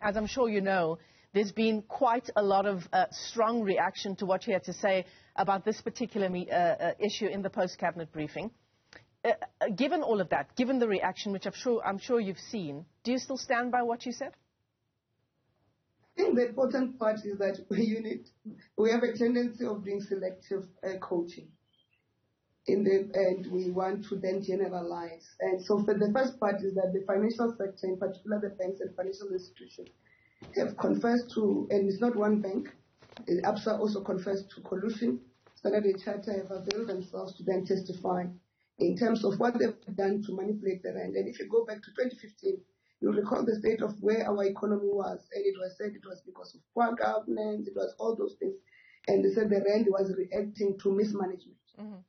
as I'm sure you know, there's been quite a lot of strong reaction to what you had to say about this particular issue in the post-cabinet briefing. Given all of that, given the reaction, which I'm sure you've seen, do you still stand by what you said? I think the important part is that we have a tendency of doing selective coaching. And we want to then generalize. And so for the first part is that the financial sector, in particular the banks and financial institutions, have confessed to, and it's not one bank, ABSA also confessed to collusion. Standard Charter have availed themselves to then testify in terms of what they've done to manipulate the rand. And if you go back to 2015, you'll recall the state of where our economy was, and it was said it was because of poor governance, it was all those things. And they said the rand was reacting to mismanagement.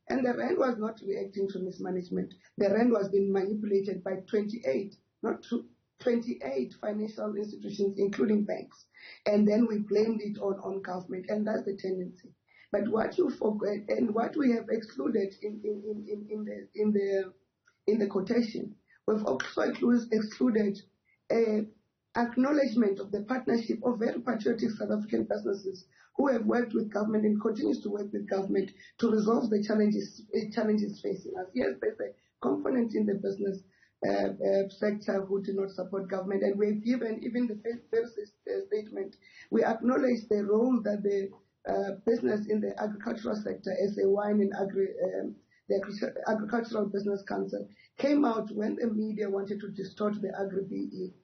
And the rand was not reacting to mismanagement. The rand was being manipulated by 28, not 28 financial institutions, including banks. And then we blamed it on government, and that's the tendency. But what you forget, and what we have excluded in the quotation, we've also excluded acknowledgement of the partnership of very patriotic South African businesses who have worked with government and continues to work with government to resolve the challenges facing us. Yes, there's a component in the business sector who do not support government, and we've given, even the first statement, we acknowledge the role that the business in the agricultural sector, as a wine and the Agricultural Business Council, came out when the media wanted to distort the agri-BE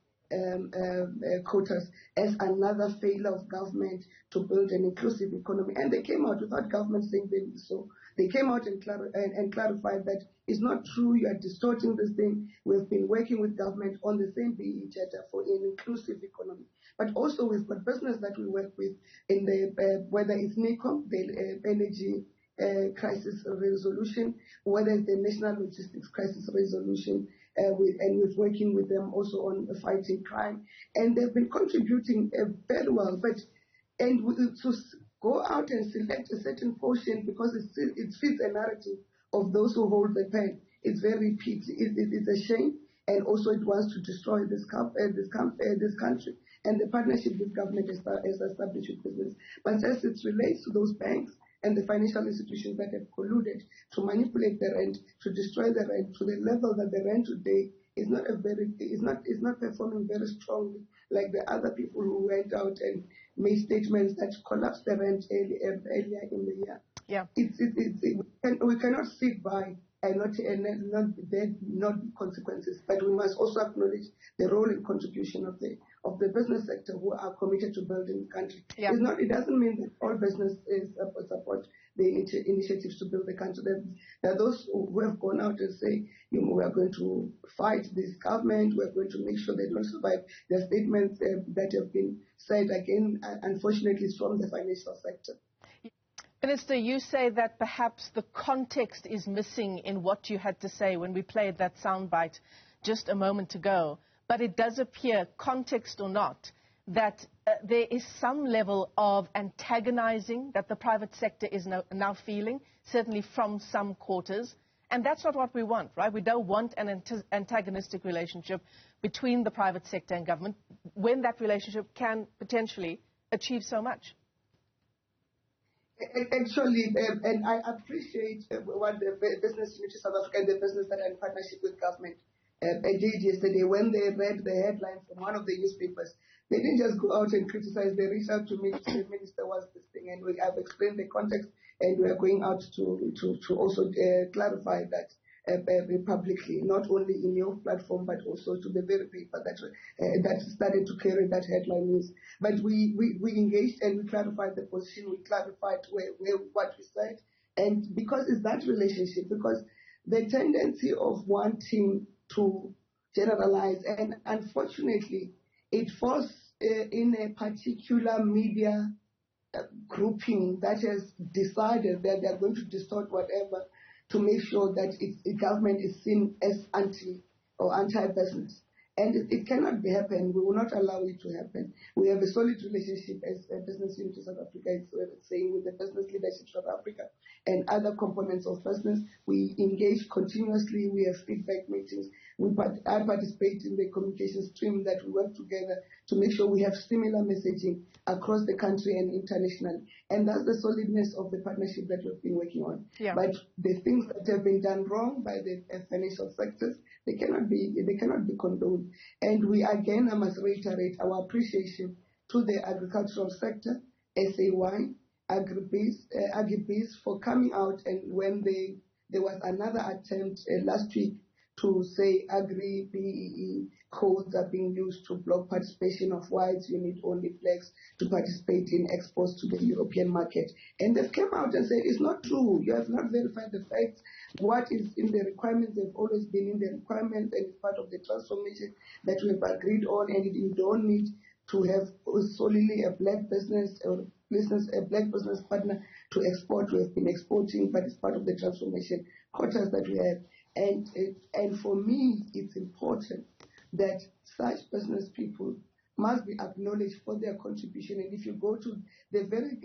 quotas as another failure of government to build an inclusive economy. And they came out without government saying so. They came out and clarified that it's not true, you are distorting this thing. We've been working with government on the same BE charter for an inclusive economy. But also we've got business that we work with in the, whether it's NECOM, the energy crisis resolution, whether it's the national logistics crisis resolution, and we're working with them also on fighting crime, and they've been contributing very well. But to go out and select a certain portion because it fits a narrative of those who hold the pen, it's very it's a shame, and also it wants to destroy this country and the partnership this government has established with business. But as it relates to those banks and the financial institutions that have colluded to manipulate the rand, to destroy the rand to the level that the rand today is not performing very strongly like the other people who went out and made statements that collapsed the rand earlier in the year. Yeah, we cannot sit by and not consequences, but we must also acknowledge the role and contribution of the business sector who are committed to building the country. Yeah. It doesn't mean that all businesses support the initiatives to build the country. There are those who have gone out and say, we are going to fight this government, we're going to make sure they don't survive. There are statements that have been said again, unfortunately, from the financial sector. Minister, you say that perhaps the context is missing in what you had to say when we played that soundbite just a moment ago. But it does appear, context or not, that there is some level of antagonizing that the private sector is now feeling, certainly from some quarters. And that's not what we want, right? We don't want an antagonistic relationship between the private sector and government when that relationship can potentially achieve so much. Actually, and I appreciate what the Business Unity South Africa and the business that are in partnership with government did yesterday when they read the headline from one of the newspapers. They didn't just go out and criticize. They reached out to me to say, Minister, what's this thing? And I've explained the context, and we are going out to also clarify that publicly, not only in your platform, but also to the very paper that started to carry that headline news. But we engaged and we clarified the position, we clarified what we said. And because it's that relationship, because the tendency of wanting to generalize, and unfortunately, it falls in a particular media grouping that has decided that they are going to distort whatever to make sure that the government is seen as anti or anti-business. And it cannot be happen. We will not allow it to happen. We have a solid relationship as a Business Unity South Africa is saying with the Business Leadership South Africa and other components of business. We engage continuously. We have feedback meetings. I participate in the communication stream that we work together to make sure we have similar messaging across the country and internationally. And that's the solidness of the partnership that we've been working on. Yeah. But the things that have been done wrong by the financial sectors, they cannot be condoned. And we again, I must reiterate our appreciation to the agricultural sector, SAY, Agribees for coming out, and when there was another attempt last week to say Agri-BEE codes are being used to block participation of whites, you need only blacks to participate in exports to the European market. And they've come out and said, it's not true, you have not verified the facts. What is in the requirements, they've always been in the requirements, and it's part of the transformation that we've agreed on, and you don't need to have solely a black business or a black business partner to export. We have been exporting, but it's part of the transformation quotas that we have. And for me, it's important that such business people must be acknowledged for their contribution. And if you go to the very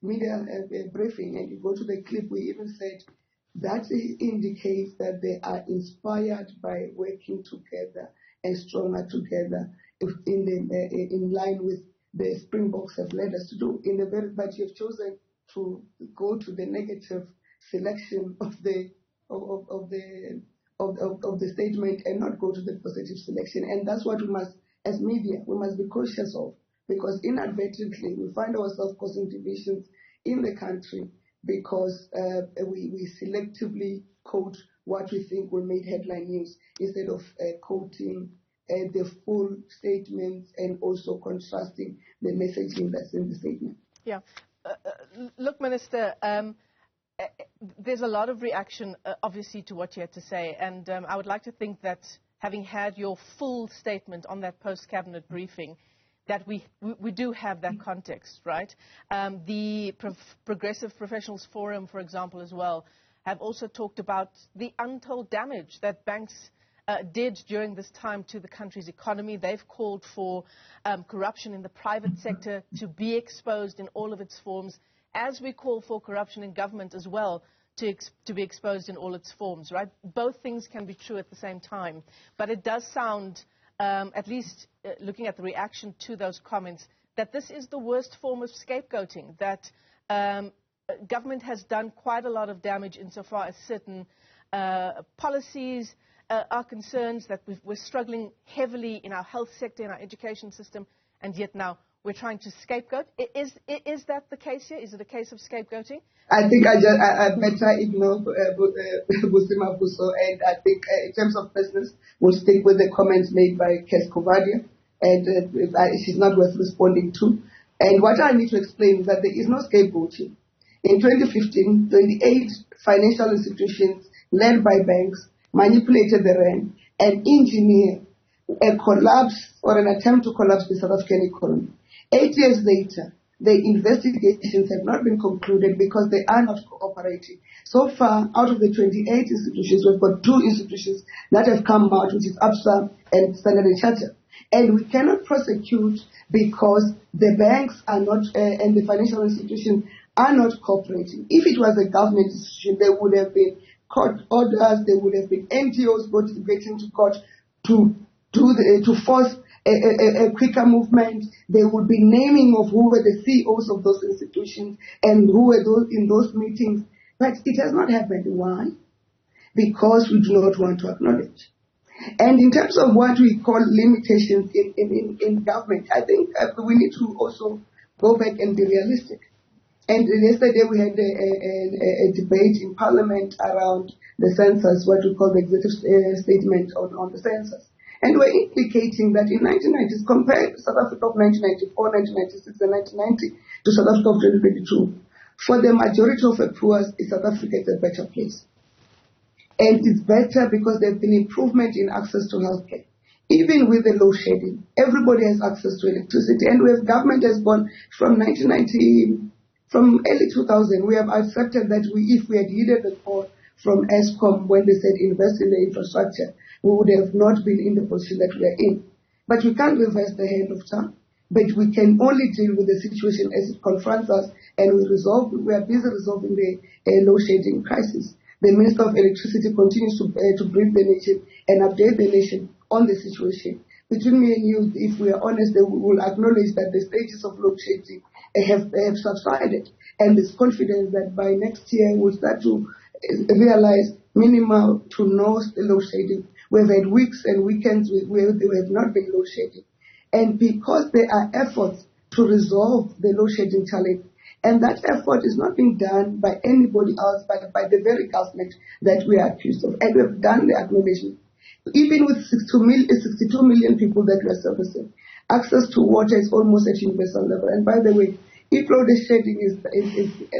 media briefing and you go to the clip, we even said that indicates that they are inspired by working together and stronger together in line with the Springboks have led us to do. But you've chosen to go to the negative selection of the statement and not go to the positive selection. And that's what we must, as media, we must be cautious of, because inadvertently we find ourselves causing divisions in the country because we selectively quote what we think will make headline news instead of quoting the full statements and also contrasting the messaging that's in the statement. Yeah. Look, Minister, there's a lot of reaction, obviously, to what you had to say. And I would like to think that having had your full statement on that post-cabinet briefing, that we do have that context, right? The Progressive Professionals Forum, for example, as well, have also talked about the untold damage that banks did during this time to the country's economy. They've called for corruption in the private sector to be exposed in all of its forms, as we call for corruption in government as well to be exposed in all its forms, right? Both things can be true at the same time. But it does sound, at least looking at the reaction to those comments, that this is the worst form of scapegoating, that government has done quite a lot of damage insofar as certain policies are concerned, that we're struggling heavily in our health sector, in our education system, and yet now we're trying to scapegoat. Is that the case here? Is it a case of scapegoating? I think I better ignore Busima Buso, and I think in terms of business, we'll stick with the comments made by Kes Kovadia, and she's not worth responding to. And what I need to explain is that there is no scapegoating. In 2015, 28 financial institutions led by banks manipulated the rand and engineered a collapse or an attempt to collapse the South African economy. 8 years later, the investigations have not been concluded because they are not cooperating. So far, out of the 28 institutions, we've got 2 institutions that have come out, which is ABSA and Standard & Chartered. And we cannot prosecute because the banks are not, and the financial institutions are not cooperating. If it was a government institution, there would have been court orders, there would have been NGOs getting to court to force a quicker movement. There would be naming of who were the CEOs of those institutions and who were in those meetings. But it has not happened. Why? Because we do not want to acknowledge. And in terms of what we call limitations in government, I think we need to also go back and be realistic. And yesterday we had a debate in Parliament around the census, what we call the executive statement on the census. And we're implicating that in 1990s, compared to South Africa of 1994, 1996, and 1990 to South Africa of 2022, for the majority of the poor, South Africa is a better place. And it's better because there's been improvement in access to healthcare. Even with the load shedding, everybody has access to electricity. And we have government has gone from 1990, from early 2000, we have accepted that if we had heeded the call from ESCOM when they said invest in the infrastructure, we would have not been in the position that we are in. But we can't reverse the hand of time. But we can only deal with the situation as it confronts us, and we are busy resolving the load shedding crisis. The Minister of Electricity continues to brief the nation and update the nation on the situation. Between me and you, if we are honest, we will acknowledge that the stages of load shedding have subsided, and there's confidence that by next year we'll start to realize minimal to no load shedding. We've had weeks and weekends where there have not been load shedding. And because there are efforts to resolve the load shedding challenge, and that effort is not being done by anybody else but by the very government that we are accused of. And we've done the acknowledgement. Even with 62 million people that we are servicing, access to water is almost at universal level. And by the way, if load shedding is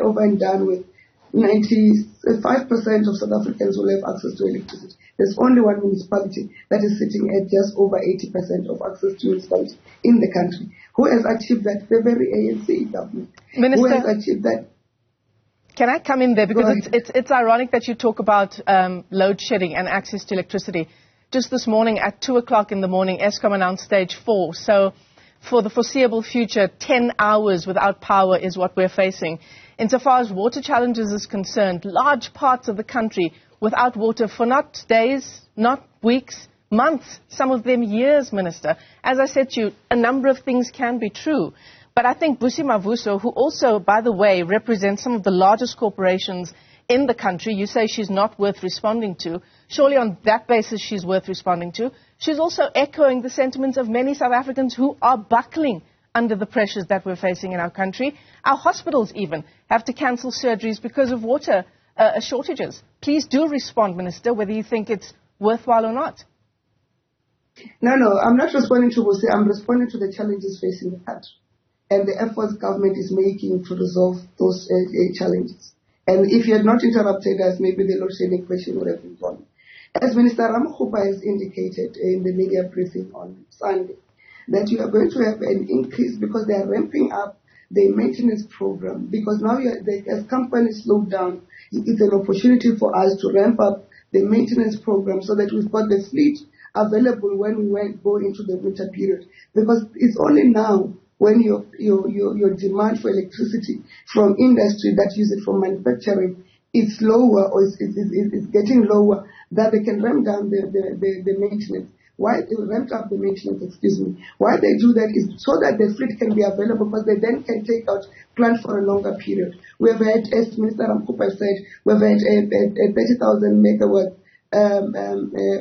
over and done with, 95% of South Africans will have access to electricity. There's only one municipality that is sitting at just over 80% of access to municipality in the country. Who has achieved that? The very ANC government. Minister, who has achieved that? Can I come in there? Because it's ironic that you talk about load shedding and access to electricity. Just this morning at 2 o'clock in the morning, Eskom announced stage 4. So for the foreseeable future, 10 hours without power is what we're facing. Insofar as water challenges is concerned, large parts of the country without water for not days, not weeks, months, some of them years, Minister. As I said to you, a number of things can be true. But I think Busi Mavuso, who also, by the way, represents some of the largest corporations in the country, you say she's not worth responding to. Surely on that basis she's worth responding to. She's also echoing the sentiments of many South Africans who are buckling under the pressures that we're facing in our country. Our hospitals even have to cancel surgeries because of water shortages. Please do respond, Minister, whether you think it's worthwhile or not. No, I'm not responding to Busi. I'm responding to the challenges facing the country and the efforts government is making to resolve those challenges. And if you had not interrupted us, maybe the load shedding question would have been gone. As Minister Ramokgopa has indicated in the media briefing on Sunday, that you are going to have an increase because they are ramping up the maintenance program. Because now as companies slow down, it's an opportunity for us to ramp up the maintenance program so that we've got the fleet available when we go into the winter period. Because it's only now when your demand for electricity from industry that use it for manufacturing is lower or is getting lower, that they can ramp down the maintenance. Why they ramped up the maintenance, Why they do that is so that the fleet can be available because they then can take out plans for a longer period. We have had, as Minister Ramokgopa said, we've had a 30,000 megawatt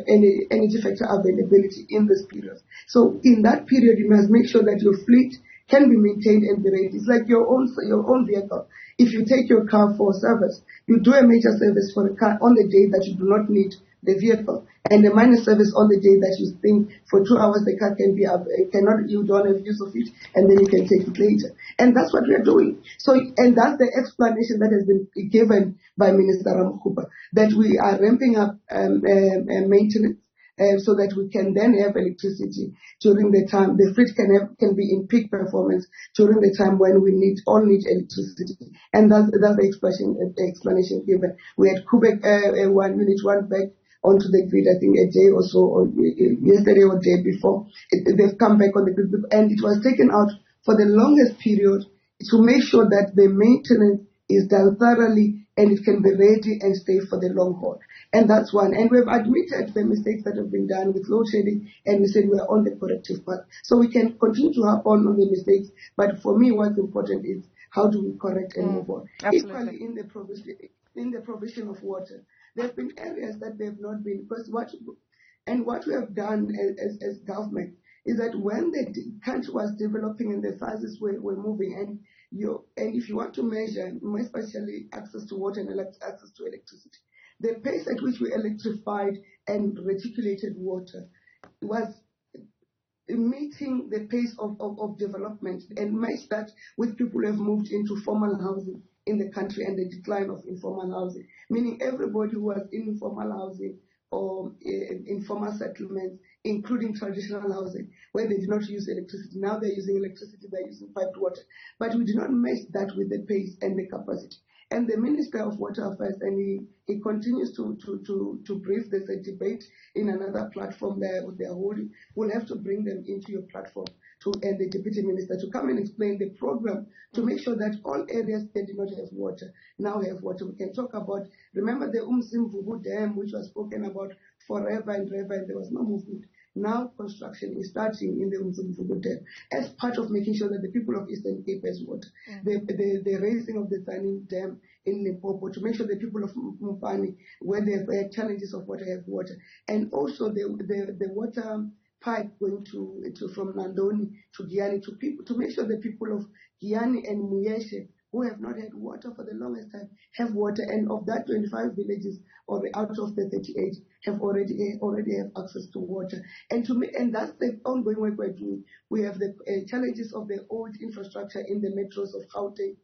energy factor availability in this period. So in that period, you must make sure that your fleet can be maintained and be ready. It's like your own vehicle. If you take your car for service, you do a major service for the car on the day that you do not need the vehicle, and a minor service on the day that you think for 2 hours the car can be you don't have use of it, and then you can take it later. And that's what we are doing. So, and that's the explanation that has been given by Minister Ramokgopa, that we are ramping up maintenance so that we can then have electricity during the time the fleet can be in peak performance during the time when we all need electricity. And that's the explanation given. We had Quebec 1 unit 1 back onto the grid, I think a day or so, or yesterday or day before. They've come back on the grid, and it was taken out for the longest period to make sure that the maintenance is done thoroughly and it can be ready and stay for the long haul. And that's one. And we've admitted the mistakes that have been done with load shedding, and we said we're on the corrective path. So we can continue to harp on the mistakes, but for me what's important is how do we correct and move on. Absolutely. Equally in the provision of water, there have been areas that they have not been, because what we have done as government is that when the country was developing and the phases were moving, and if you want to measure, especially access to water and access to electricity, the pace at which we electrified and reticulated water was meeting the pace of development and match that with people who have moved into formal housing in the country and the decline of informal housing, meaning everybody who was in informal housing or informal settlements, including traditional housing, where they did not use electricity. Now they're using electricity, they're using piped water. But we did not match that with the pace and the capacity. And the Minister of Water Affairs, and he continues to brief. There's a debate in another platform they're holding. We'll have to bring them into your platform and the Deputy Minister to come and explain the program to make sure that all areas that did not have water now have water. We can talk about, remember the Khumbudzo Dam, which was spoken about forever and ever, and there was no movement. Now construction is starting in the Khumbudzo Dam as part of making sure that the people of Eastern Cape has water. The raising of the Tzaneen Dam in Limpopo to make sure the people of Mupani, where they have challenges of water, have water. And also the water pipe going to from Nandoni to Giyani to make sure the people of Giyani and Muyeshe, who have not had water for the longest time, have water. And of that 25 villages, or out of the 38, have already have access to water. And that's the ongoing work we're doing. We have the challenges of the old infrastructure in the metros of Gauteng,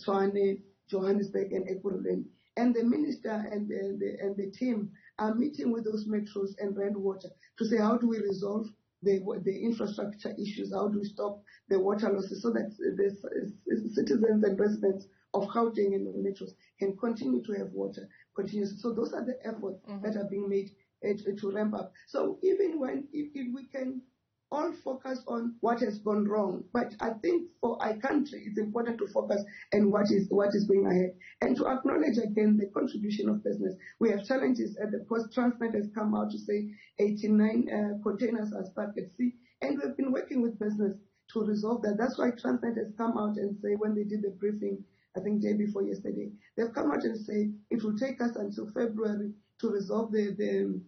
Tshwane, Johannesburg, and Ekurhuleni. And the minister and the team are meeting with those metros and Rand Water to say, how do we resolve the infrastructure issues? How do we stop the water losses so that the citizens and residents of Gauteng and the metros can continue to have water continuously? So those are the efforts that are being made to ramp up. So even if we can all focus on what has gone wrong, but I think for our country it's important to focus on what is going ahead and to acknowledge again the contribution of business. We have challenges at the post. Transnet has come out to say 89 containers are stuck at sea, and we've been working with business to resolve that. That's why Transnet has come out and say, when they did the briefing, I think day before yesterday, they've come out and say it will take us until February to resolve the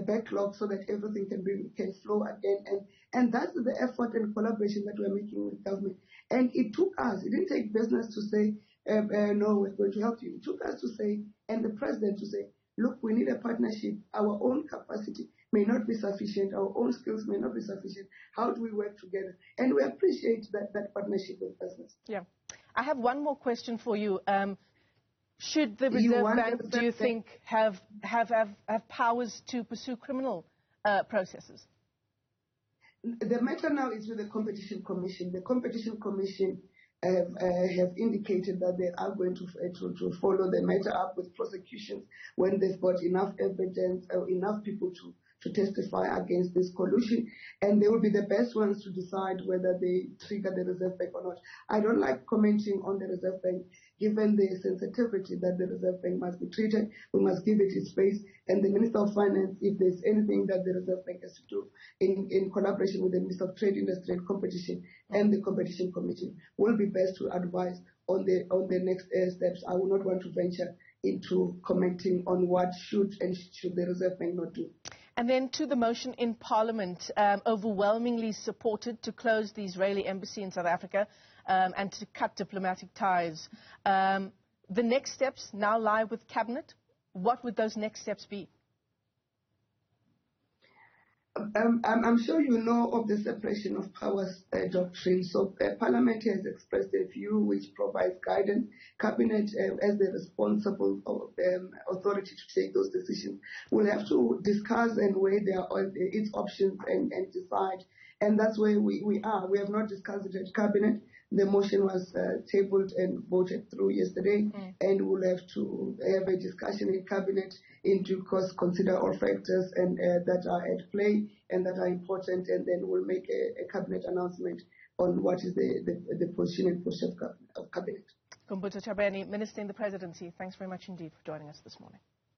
backlog so that everything can flow again. And that's the effort and collaboration that we're making with government. And it didn't take business to say, no, we're going to help you. It took us to say, and the president to say, look, we need a partnership. Our own capacity may not be sufficient. Our own skills may not be sufficient. How do we work together? And we appreciate that partnership with business. Yeah. I have one more question for you. Should the Reserve Bank, do you think, have powers to pursue criminal processes? The matter now is with the Competition Commission. The Competition Commission have indicated that they are going to follow the matter up with prosecutions when they've got enough evidence or enough people to testify against this collusion, and they will be the best ones to decide whether they trigger the Reserve Bank or not. I don't like commenting on the Reserve Bank, given the sensitivity that the Reserve Bank must be treated. We must give it its space, and the Minister of Finance, if there's anything that the Reserve Bank has to do in collaboration with the Minister of Trade, Industry and Competition and the Competition Commission, will be best to advise on the next steps. I would not want to venture into commenting on what should the Reserve Bank not do. And then to the motion in Parliament, overwhelmingly supported to close the Israeli embassy in South Africa and to cut diplomatic ties. The next steps now lie with Cabinet. What would those next steps be? I'm sure you know of the separation of powers doctrine. So Parliament has expressed a view which provides guidance. Cabinet, as the responsible authority to take those decisions, will have to discuss and weigh its options and decide. And that's where we are. We have not discussed it at Cabinet. The motion was tabled and voted through yesterday, and we'll have to have a discussion in Cabinet in due course, consider all factors and that are at play and that are important, and then we'll make a Cabinet announcement on what is the position and posture of Cabinet. Khumbudzo Ntshavheni, Minister in the Presidency, thanks very much indeed for joining us this morning.